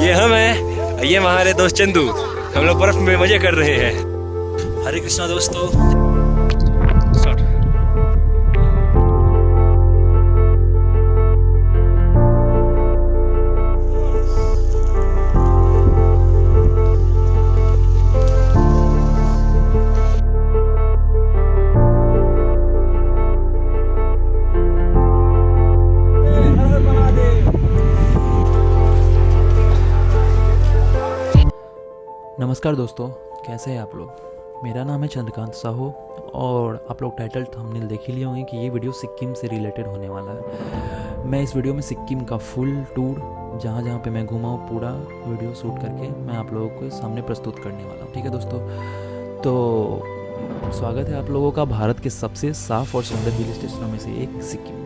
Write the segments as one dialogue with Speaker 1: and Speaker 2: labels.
Speaker 1: ये हम हैं, ये हमारे दोस्त चंदू। हम लोग बर्फ में मजे कर रहे हैं। हरे कृष्णा दोस्तों।
Speaker 2: नमस्कार दोस्तों, कैसे हैं आप लोग। मेरा नाम है चंद्रकांत साहू और आप लोग टाइटल थंबनेल देख ही लिए होंगे कि ये वीडियो सिक्किम से रिलेटेड होने वाला है। मैं इस वीडियो में सिक्किम का फुल टूर जहाँ जहाँ पे मैं घूमा हूँ पूरा वीडियो शूट करके मैं आप लोगों के सामने प्रस्तुत करने वाला हूँ। ठीक है दोस्तों, तो स्वागत है आप लोगों का भारत के सबसे साफ और सुंदर हिल स्टेशनों में से एक सिक्किम में।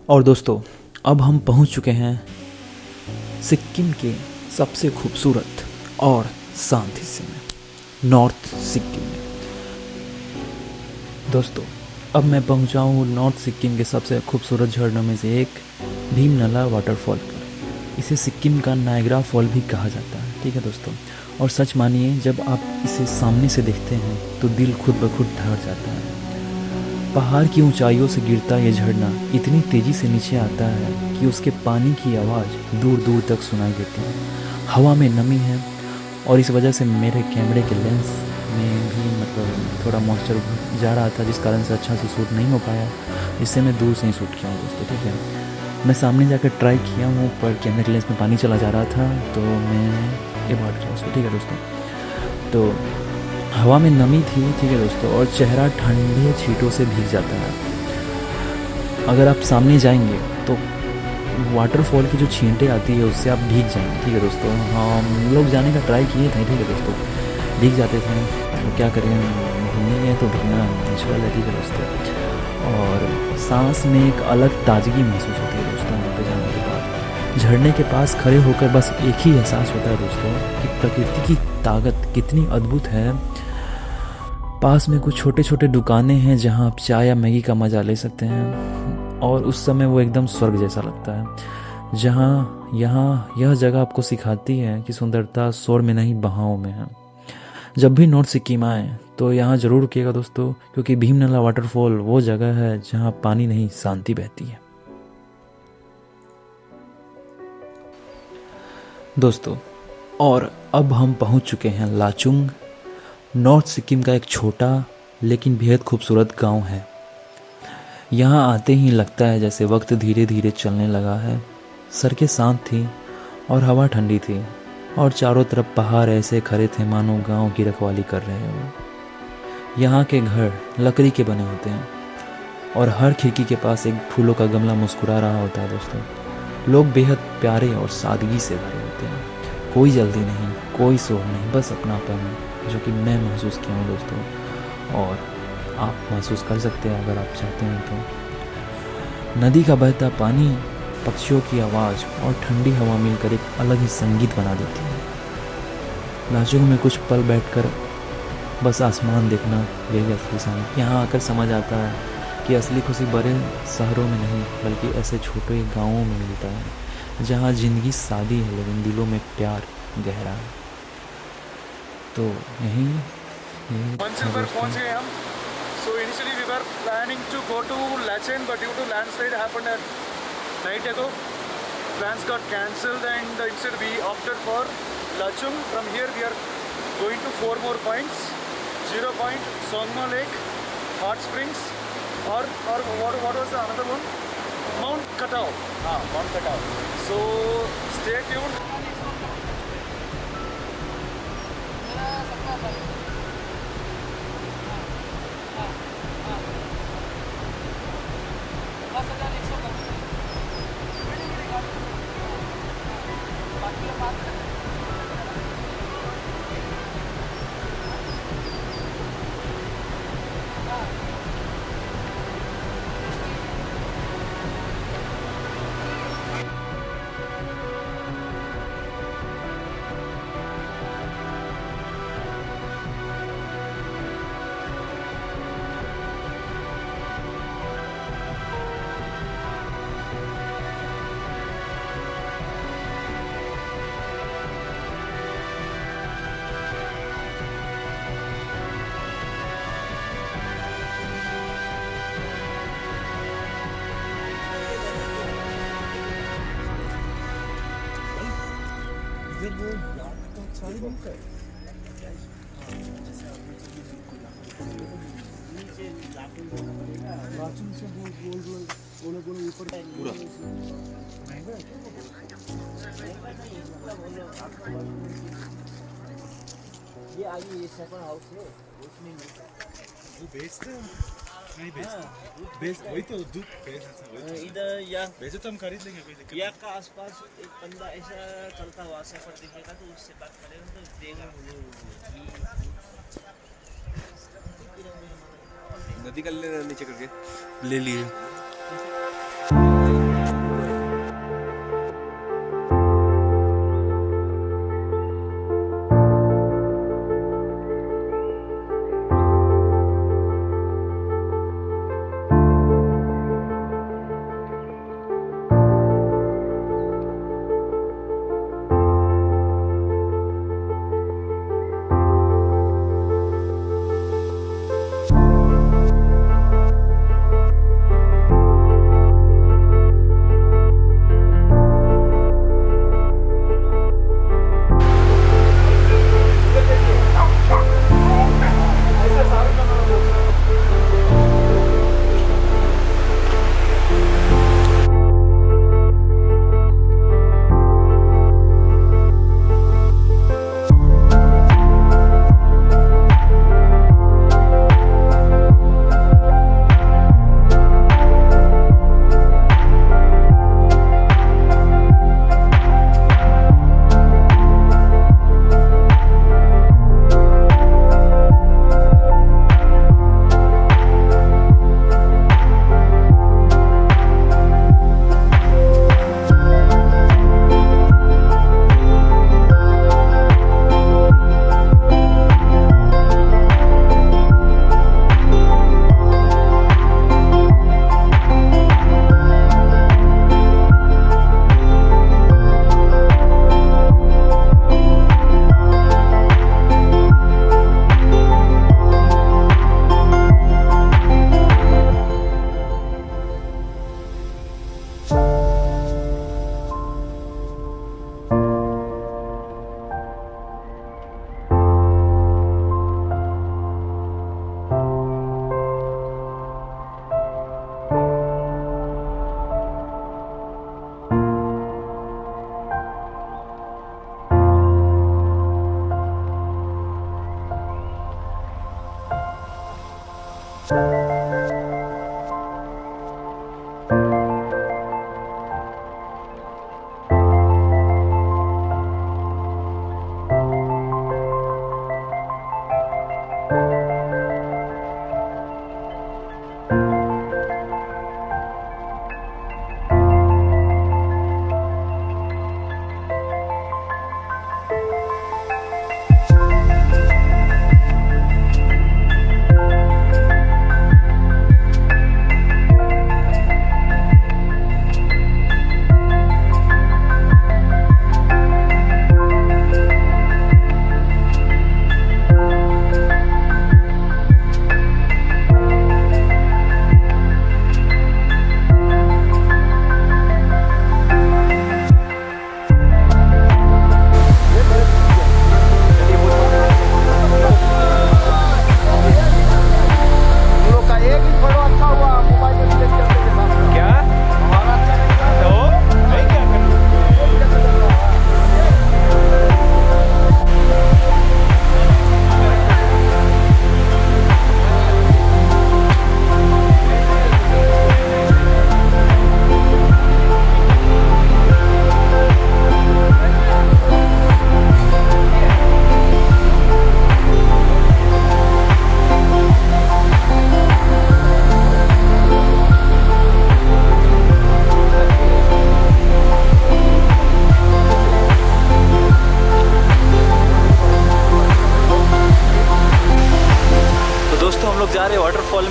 Speaker 2: और दोस्तों, अब हम पहुंच चुके हैं सिक्किम के सबसे खूबसूरत और शांत हिस्से में, नॉर्थ सिक्किम में। दोस्तों, अब मैं पहुंचा हूँ नॉर्थ सिक्किम के सबसे खूबसूरत झरनों में से एक भीमनला वाटरफॉल पर। इसे सिक्किम का नायग्रा फॉल भी कहा जाता है। ठीक है दोस्तों, और सच मानिए जब आप इसे सामने से देखते हैं तो दिल खुद ब खुद ठहर जाता है। पहाड़ की ऊंचाइयों से गिरता ये झरना इतनी तेज़ी से नीचे आता है कि उसके पानी की आवाज़ दूर दूर तक सुनाई देती है। हवा में नमी है और इस वजह से मेरे कैमरे के लेंस में भी थोड़ा मॉइस्चर जा रहा था, जिस कारण से अच्छा से शूट नहीं हो पाया, जिससे मैं दूर से ही शूट किया हूँ दोस्तों। ठीक है, मैं सामने जाकर ट्राई किया हूँ पर कैमरे के लेंस में पानी चला जा रहा था तो मैं अवॉइड किया उसको। ठीक है दोस्तों, तो हवा में नमी थी। ठीक है दोस्तों, और चेहरा ठंडे छींटों से भीग जाता है। अगर आप सामने जाएंगे तो वाटरफॉल की जो छींटें आती है उससे आप भीग जाएंगे। ठीक है दोस्तों, हम लोग जाने का ट्राई किए थे। ठीक है दोस्तों, भीग जाते थे तो क्या करें, घूमनी है तो भीगना नेचुरल है। ठीक है दोस्तों, और सांस में एक अलग ताजगी महसूस होती है दोस्तों वहाँ पे जाने के बाद। झरने के पास खड़े होकर बस एक ही एहसास होता है दोस्तों कि प्रकृति की ताकत कितनी अद्भुत है। पास में कुछ छोटे छोटे दुकानें हैं जहां आप चाय या मैगी का मज़ा ले सकते हैं और उस समय वो एकदम स्वर्ग जैसा लगता है। यह जगह आपको सिखाती है कि सुंदरता शोर में नहीं बहाव में है। जब भी नॉर्थ सिक्किम आए तो यहाँ ज़रूर रुकिएगा दोस्तों, क्योंकि भीमनला वाटरफॉल वो जगह है जहाँ पानी नहीं शांति बहती है। दोस्तों, और अब हम पहुँच चुके हैं लाचुंग नॉर्थ सिक्किम का एक छोटा लेकिन बेहद खूबसूरत गांव है। यहाँ आते ही लगता है जैसे वक्त धीरे धीरे चलने लगा है। सड़कें शांत थी और हवा ठंडी थी और चारों तरफ पहाड़ ऐसे खड़े थे मानो गांव की रखवाली कर रहे हो। यहाँ के घर लकड़ी के बने होते हैं और हर खिड़की के पास एक फूलों का गमला मुस्कुरा रहा होता है दोस्तों। लोग बेहद प्यारे और सादगी से भरे होते हैं। कोई जल्दी नहीं, कोई शोर नहीं, बस अपनापन, जो कि मैं महसूस किया हूँ दोस्तों, और आप महसूस कर सकते हैं अगर आप चाहते हैं तो। नदी का बहता पानी, पक्षियों की आवाज़ और ठंडी हवा मिलकर एक अलग ही संगीत बना देती है। लाचुंग में कुछ पल बैठकर बस आसमान देखना, यही असली शांति। यहाँ आकर समझ आता है कि असली खुशी बड़े शहरों में नहीं बल्कि ऐसे छोटे गांवों में मिलता है जहाँ जिंदगी सादी है लेकिन दिलों में प्यार गहरा है। तो यही
Speaker 3: मंजिल पर पहुंच गए हम। So initially we were planning to go to Lachen, but due to landslide happened at night ago, plans got cancelled and instead we opted for Lachung. From here we are going to 4 more points: 0 Point, Songma Lake, Hot Springs, or what was the another one? Mount Katao. Mount Katao. So stay tuned.
Speaker 4: ये आगे ये second house है उसमें मिलता है।
Speaker 5: वो बेचते हैं? नहीं बेचते। बेच वही तो दूध बेचते हैं, वही तो।
Speaker 4: इधर या
Speaker 5: बेचो तो हम खरीद लेंगे, कोई दिक्कत
Speaker 4: या का आसपास एक बंदा ऐसा चलता हुआ सफर दिखेगा तो उससे बात करेंगे तो देगा
Speaker 1: नदी का नीचे करके ले लिए।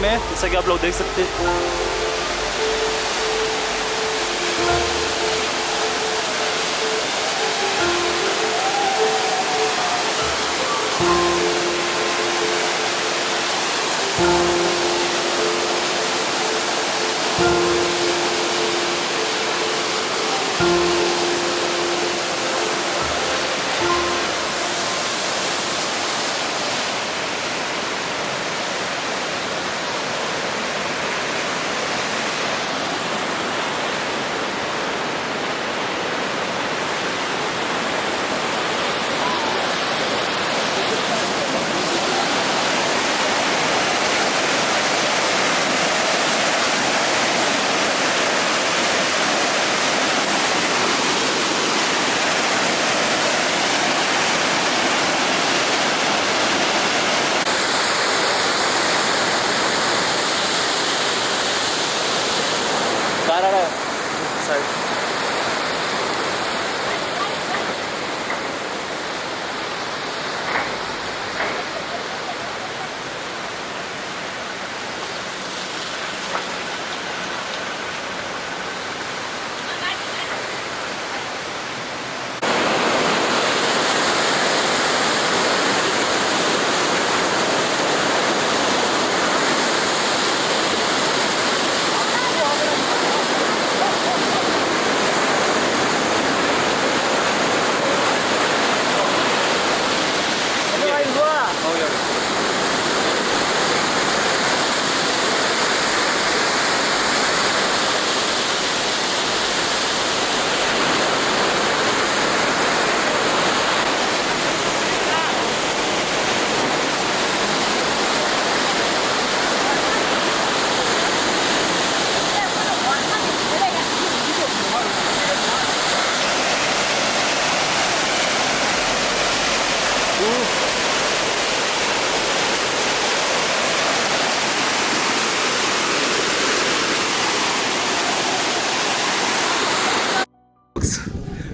Speaker 3: में है, जैसा कि आप लोग देख सकते हैं।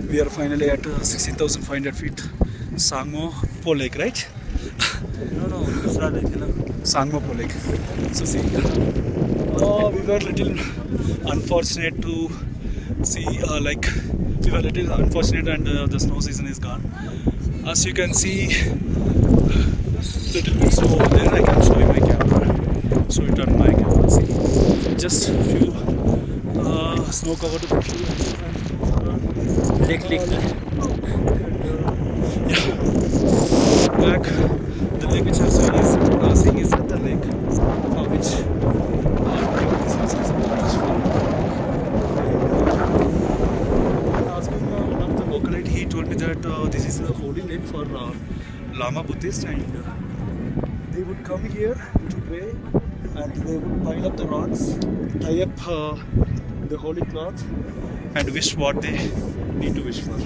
Speaker 5: We are finally at 16,500 feet. Sangmo Po Lake, right?
Speaker 3: No, दूसरा lake है ना।
Speaker 5: Sangmo Po Lake. So see, we were little unfortunate to see, we were little unfortunate and the snow season is gone. As you can see, little bit snow over there. I can show you my camera. Show it on my camera. See, just few snow covered few.
Speaker 2: लिख
Speaker 5: Yeah. Back, the lake which I'm seeing is at the lake for which this is the beach for. Asking one of the localite, he told me that this is a holy lake for Lama Buddhist, and they would come here to pray, and they would pile up the rocks, tie up the holy cloth, and wish what they need to wish for.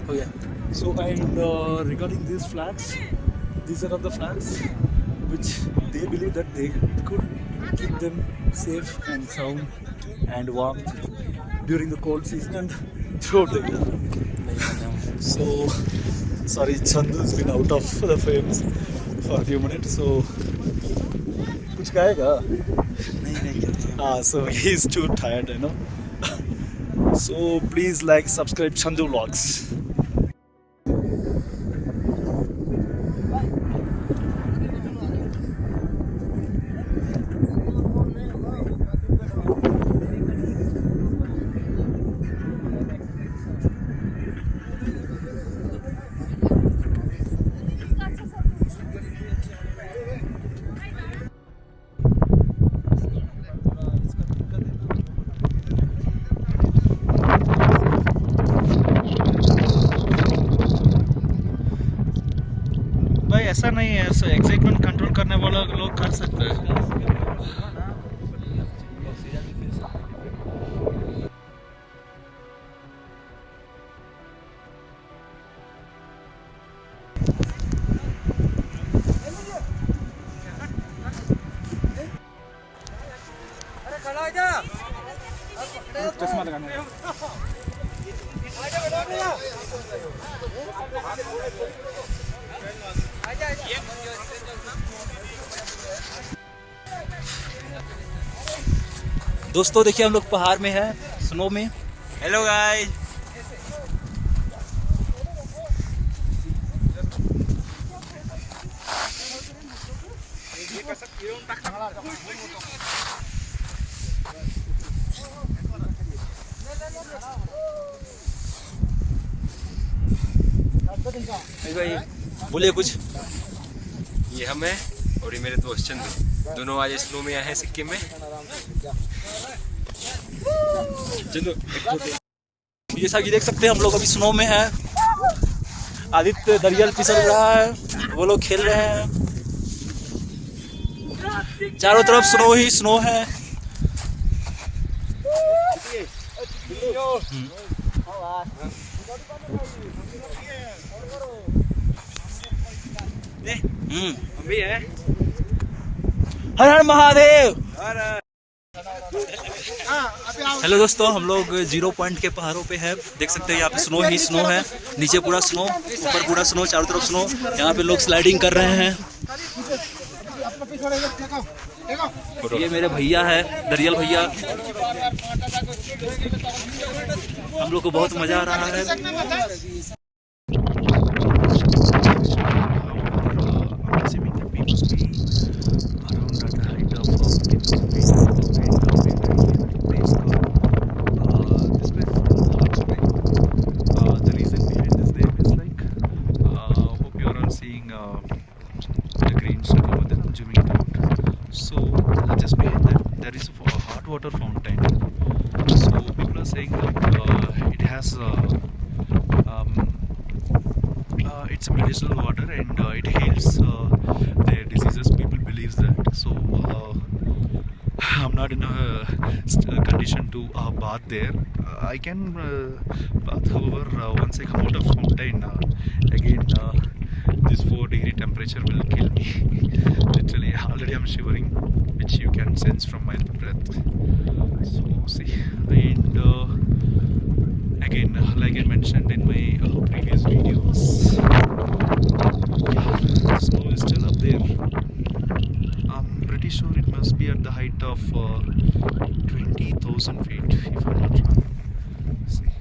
Speaker 2: हो गया।
Speaker 5: So, and regarding these flags, these are the flags which they believe that they could keep them safe and sound and warm during the cold season and throughout the year. So, sorry, Chandu has been out of the frames for a few minutes. So, कुछ कहेगा? नहीं. So he is too tired, you know. So please like, subscribe Chandu Vlogs. भाई ऐसा नहीं है, ऐसा excitement control करने वाला लोग कर सकते हैं। चश्मा लगाने दोस्तों देखिए हम लोग पहाड़ में है, स्नो में।
Speaker 1: Hello guys. भाई
Speaker 5: बोलिए कुछ।
Speaker 1: ये हम है और ये मेरे दोस्त चंदू, दोनों आज स्नो में आए हैं सिक्किम में। चलो
Speaker 5: जैसा कि देख सकते हैं हम लोग अभी स्नो में है। आदित्य दरियल फिसल रहा है, वो लोग खेल रहे हैं। चारों तरफ स्नो ही स्नो है।
Speaker 1: हम भी है।
Speaker 5: हर हर महादेव। हेलो दोस्तों, हम लोग 0 पॉइंट के पहाड़ों पे है। देख सकते हैं यहाँ पे स्नो ही स्नो है। नीचे पूरा स्नो, ऊपर पूरा स्नो, चारों तरफ स्नो। यहाँ पे लोग स्लाइडिंग कर रहे हैं। ये मेरे भैया है, दरियल भैया। हम लोग को बहुत मजा आ रहा है।
Speaker 6: Water fountain. So people are saying that it has it's a medicinal water and it heals their diseases. People believe that. So I'm not in a condition to bath there. I can bath, however, once I come out of fountain, again this 4-degree temperature will kill me. Literally, already I'm shivering, which you can sense from my breath. So see, and again, like I mentioned in my previous videos, yeah, the snow is still up there. I'm pretty sure it must be at the height of 20,000 feet, if I'm not wrong. See,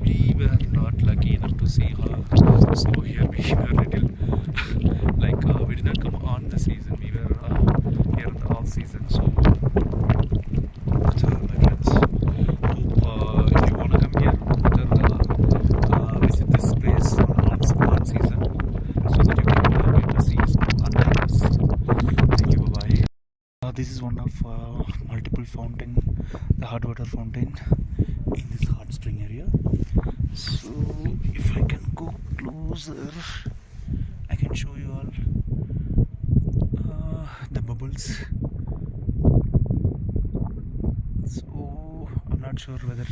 Speaker 6: we were not lucky enough to see snow here. We were little like we did not come on the season. We were here in the off season. So that's all, my friends. Hope if you want to come here, better visit this place on season so that you can get to see snow unlike us. Thank you. Bye bye. This is one of multiple fountain, the hot water fountain in this hot spring area. So if I can go closer, I can show you all the bubbles. So I'm not sure whether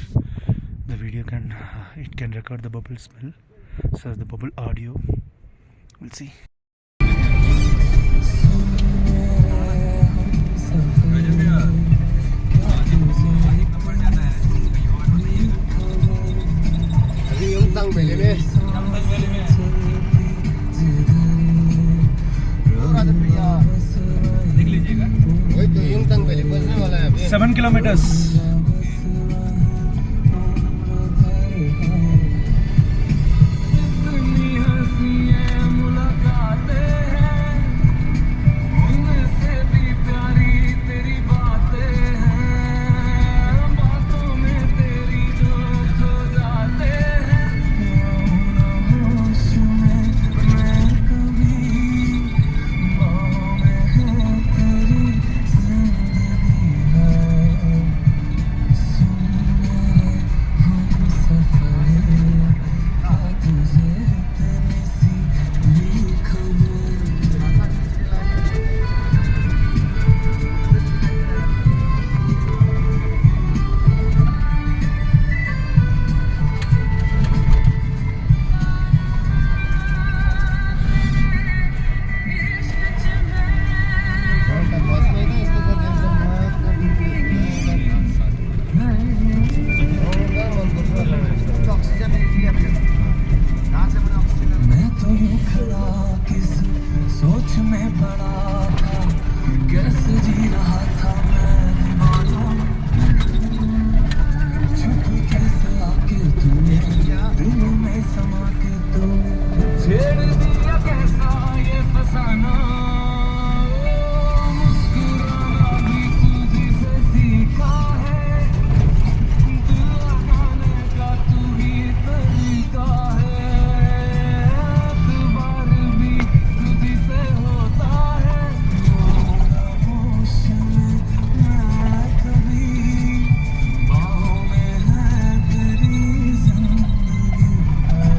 Speaker 6: the video can it can record the bubble smell, so the bubble audio. We'll see.
Speaker 1: देख लीजिएगा।
Speaker 6: 7 kilometers.
Speaker 3: छेड़ दिया कैसा ये फसाना, मुस्कुराना भी तुझी से सीखा है, दिल लगाने का तू ही तरीका है, एतबार भी तुझी से होता है, खामोश मैं कभी बाहों में है तेरी जिंदगी है।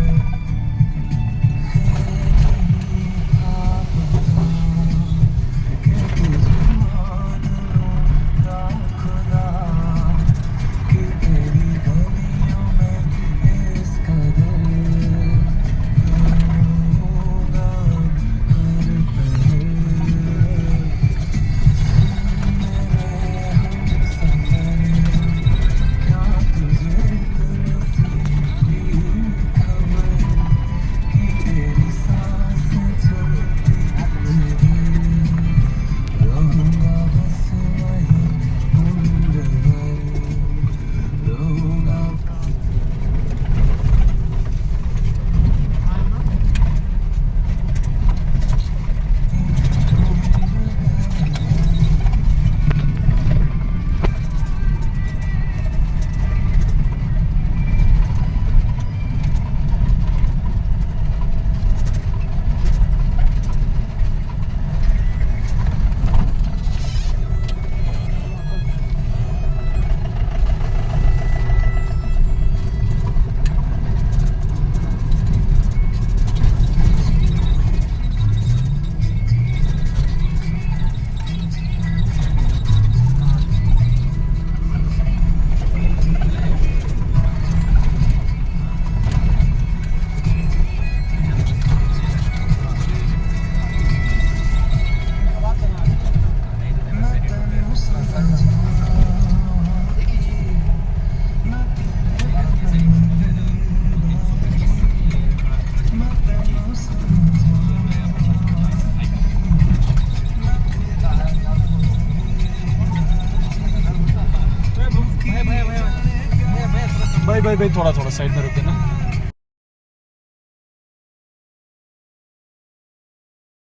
Speaker 5: भाई थोड़ा साइड में रुक देना।